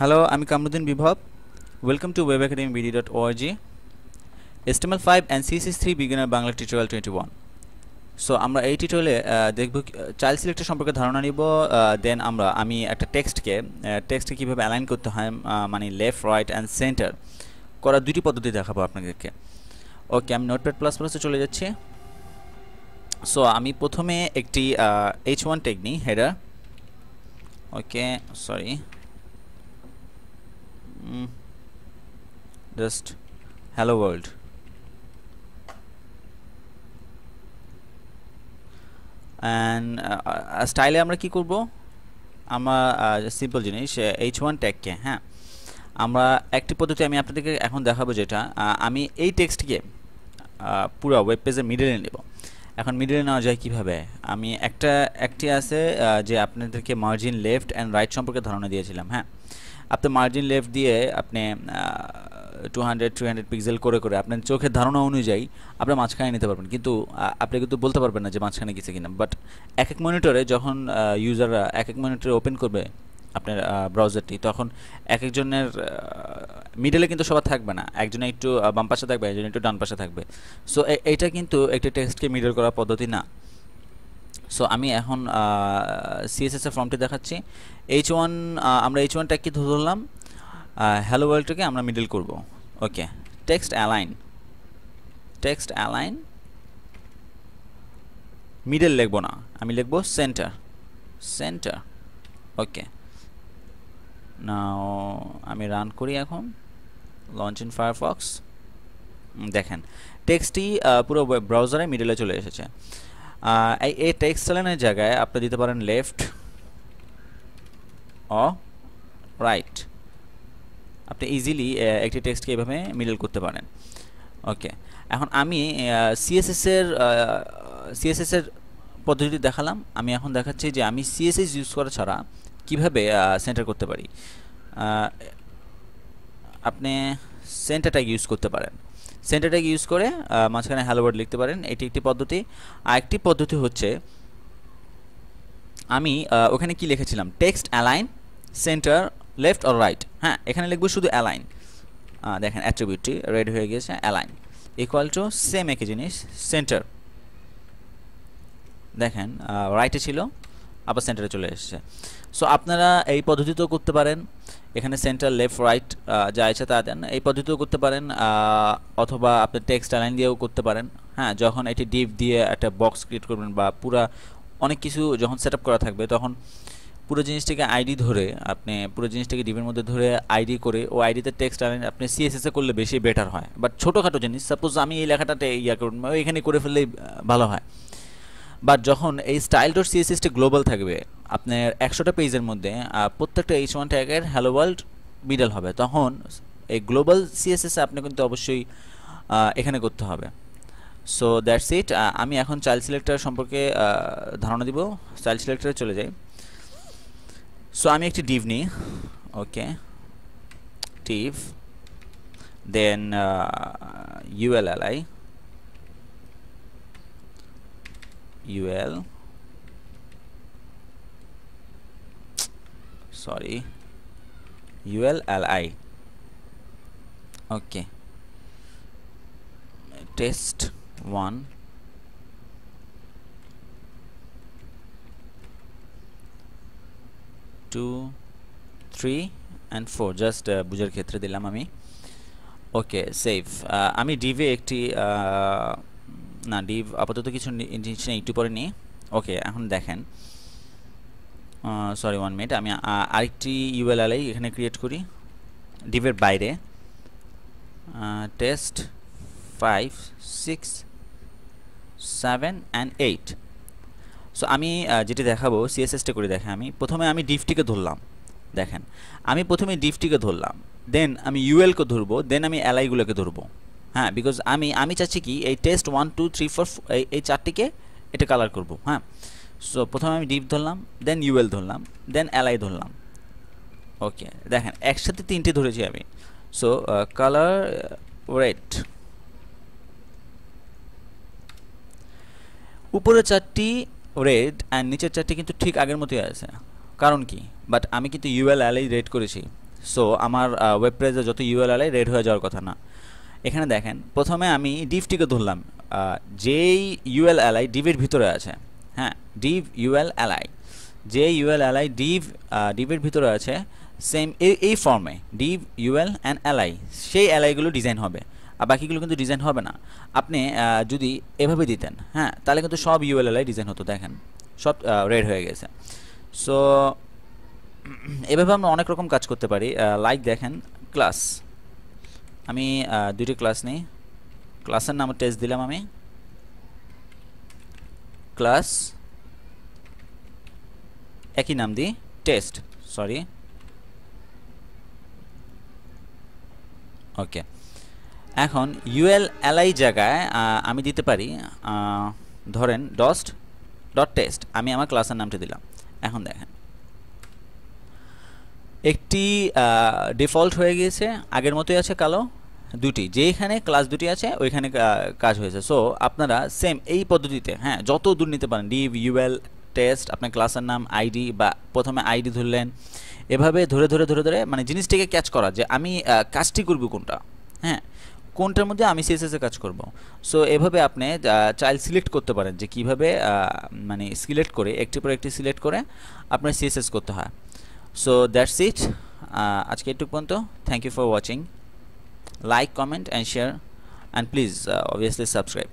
Hello, I'm Kamruddin Bibhav. Welcome to webacademybd.org. HTML5 and CSS3 Beginner Bangla Tutorial 21. So আমরা এই টিউটোরিয়ালে দেখব child selector সম্পর্কে ধারণা নিব। দেন আমি একটা টেক্সটকে কিভাবে অ্যালাইন করতে হয়, মানে লেফট রাইট অ্যান্ড সেন্টার করার দুটি পদ্ধতি দেখাবো আপনাদেরকে। ওকে, আমি নোটপ্যাড প্লাস প্লাসে চলে যাচ্ছি। সো আমি প্রথমে একটি H1 ট্যাগ নিই, header. Okay, sorry, just hello world. And স্টাইলে আমরা কি করব, আমরা সিম্পল জিনিস H1 ট্যাগকে, হ্যাঁ, আমরা একটি পদ্ধতি আমি আপনাদেরকে এখন দেখাবো, যেটা আমি এই টেক্সটকে পুরো ওয়েব পেজের মিডলে নেব। এখন মিডলে নেওয়া যায় কিভাবে? আমি একটি আছে যে আপনাদেরকে মার্জিন লেফট অ্যান্ড রাইট সম্পর্কে ধারণা দিয়েছিলাম। হ্যাঁ, আপনি মার্জিন লেফট দিয়ে আপনি 200-300 পিক্সেল করে আপনার চোখের ধারণা অনুযায়ী আপনি মাঝখানে নিতে পারবেন, কিন্তু আপনি কিন্তু বলতে পারবেন না যে মাঝখানে গেছে কিনা। বাট এক মনিটরে যখন ইউজাররা এক মনিটরে ওপেন করবে আপনার ব্রাউজারটি, তখন একজনের মিডলে কিন্তু সবার থাকবে না, একজনে একটু বাম পাশে থাকবে, একজনে একটু ডান পাশে থাকবে। সো এইটা কিন্তু একটা টেক্সটকে মিডল করার পদ্ধতি না। সো আমি এখন CSS এর ফর্মটি দেখাচ্ছি। H1 আমরা H1 ট্যাগকে ধরলাম, হ্যালো ওয়ার্ল্ডটাকে আমরা মিডল করব। ওকে, টেক্সট অ্যালাইন মিডল লিখব না, আমি লিখব সেন্টার। ওকে, নাও আমি রান করি এখন, লঞ্চ ইন ফায়ারফক্স। দেখেন টেক্সটটি পুরো ওয়েব ব্রাউজারে মিডলে চলে এসেছে। এই টেক্সট অ্যালাইনের জায়গায় আপনি দিতে পারেন লেফট ও রাইট। আপনি ইজিলি একটি টেক্সটকে এভাবে মিডল করতে পারেন। ওকে, এখন আমি CSS এর পদ্ধতি দেখালাম। আমি এখন দেখাচ্ছি যে আমি CSS ইউজ করা ছাড়া কিভাবে সেন্টার করতে পারি। আপনি সেন্টার ট্যাগ ইউজ করতে পারেন। সেন্টার ট্যাগ ইউজ করে মাঝখানে হ্যালো ওয়ার্ল্ড লিখতে পারেন, এটি একটি পদ্ধতি। আরেকটি পদ্ধতি হচ্ছে, আমি ওখানে কি লিখেছিলাম, text align centre left or right. হ্যাঁ, এখানে লিখবো শুধু অ্যালাইন। দেখেন অ্যাট্রিবিউটটি রেড হয়ে গেছে, অ্যালাইন ইকুয়াল টু সেম একই জিনিস সেন্টার। দেখেন রাইটে ছিল, আবার সেন্টারে চলে এসেছে। সো আপনারা এই পদ্ধতিতেও করতে পারেন, এখানে সেন্টার লেফট রাইট যা আছে তা দেন, এই পদ্ধতিতেও করতে পারেন, অথবা আপনি টেক্সট অ্যালাইন দিয়েও করতে পারেন। হ্যাঁ, যখন এটি ডিভ দিয়ে একটা বক্স ক্রিয়েট করবেন বা পুরা অনেক কিছু যখন সেট আপ করা থাকবে, তখন পুরো জিনিসটাকে আইডি ধরে, আপনি পুরো জিনিসটাকে ডিভের মধ্যে ধরে আইডি করে ও আইডিতে টেক্সট অ্যালাইন আপনি CSS এ করলে বেশি বেটার হয়। বাট ছোটোখাটো জিনিস, সাপোজ আমি এই লেখাটাতে করুন, এখানে করে ফেললেই ভালো হয়। বাট যখন এই style.css গ্লোবাল থাকবে আপনার 100টা পেজের মধ্যে, প্রত্যেকটা H1 ট্যাগের হ্যালো ওয়ার্ল্ড মিডল হবে, তখন এই গ্লোবাল CSS আপনি কিন্তু অবশ্যই এখানে করতে হবে। So that's it. আমি এখন চাইল্ড সিলেক্টর সম্পর্কে ধারণা দিব। চাইল্ড সিলেক্টরে চলে যাই। সো আমি একটি ডিভ নিই। Okay, div, then ULLI. Okay, test 1, 2, 3 and 4 just বুঝার ক্ষেত্রে দিলাম আমি। Okay, save. আমি ডিভে একটি না, ডিভ আপাতত কিছু জিনিস নেই, একটু পরে নিই। ওকে, এখন দেখেন, সরি 1 মিনিট, আমি আরেকটি ULLI এখানে ক্রিয়েট করি ডিভের বাইরে। Test 5, 6, 7 and 8। সো আমি যেটি দেখাবো CSSটা করে দেখেন। আমি প্রথমে ডিভটিকে ধরলাম। দেখেন আমি প্রথমে ডিভটিকে ধরলাম, দেন আমি UL-কে ধরবো, দেন আমি LI-গুলোকে ধরবো। হ্যাঁ, বিকজ আমি চাচ্ছি কি এই টেস্ট 1, 2, 3, 4 এই চারটিকে এটা কালার করব। হ্যাঁ, সো প্রথমে আমি ডিভ ধরলাম, দেন UL ধরলাম, দেন LI ধরলাম। ওকে, দেখেন একসাথে তিনটে ধরেছি আমি। সো কালার রেড, উপরে চারটি রেড অ্যান্ড নিচের চারটি কিন্তু ঠিক আগের মতোই আছে। কারণ কি? বাট আমি কিন্তু ULLI রেড করেছি, সো আমার ওয়েব পেজে যত ইউএলএল রেড হয়ে যাওয়ার কথা না। এখানে দেখেন প্রথমে আমি ডিভটিকে ধরলাম, যেই ইউএলএলআই ডিভের ভিতরে আছে, হ্যাঁ ডিভ ইউএলএলআই, যে ইউএলএলআই ডিভের ভিতরে আছে সেম এই ফর্মে ডিভ ইউএল অ্যান্ড এলআই, সেই এলআইগুলো ডিজাইন হবে, আর বাকিগুলো কিন্তু ডিজাইন হবে না। আপনি যদি এভাবে দিতেন, হ্যাঁ তাহলে কিন্তু সব ইউএলএলআই ডিজাইন হতো, দেখেন সব রেড হয়ে গেছে। সো এভাবে আমরা অনেক রকম কাজ করতে পারি। লাইক দেখেন ক্লাস, আমি দুইটি ক্লাস নিই, ক্লাসের নাম টেস্ট দিলাম, আমি ক্লাস একই নাম দিই টেস্ট, সরি ওকে। এখন ইউএলএলআই জায়গায় আমি দিতে পারি ধরেন ডট টেস্ট, আমি আমার ক্লাসের নামটা দিলাম। এখন দেখেন একটি ডিফল্ট হয়ে গিয়েছে, আগের মতোই আছে কালো দুটি, যেখানে ক্লাস দুটি আছে ওইখানে কাজ হয়েছে। সো আপনারা সেম এই পদ্ধতিতে হ্যাঁ যত দূর নিতে পারেন, ডিভ ইউএল টেস্ট, আপনার ক্লাসের নাম আইডি, বা প্রথমে আইডি ধরলেন, এভাবে ধরে ধরে ধরে ধরে মানে জিনিসটাকে ক্যাচ করা যে আমি কাজটি করব কোনটা, হ্যাঁ কোনটার মধ্যে আমি সিএসএস এ কাজ করব। সো এভাবে আপনি চাইল্ড সিলেক্ট করতে পারেন যে কীভাবে মানে সিলেক্ট করে একটি পর একটি সিলেক্ট করে আপনার সিএসএস করতে হয়। সো দ্যাটস ইট, আজকে এটুকু পর্যন্ত। Thank you for watching, like comment and share, and please obviously subscribe.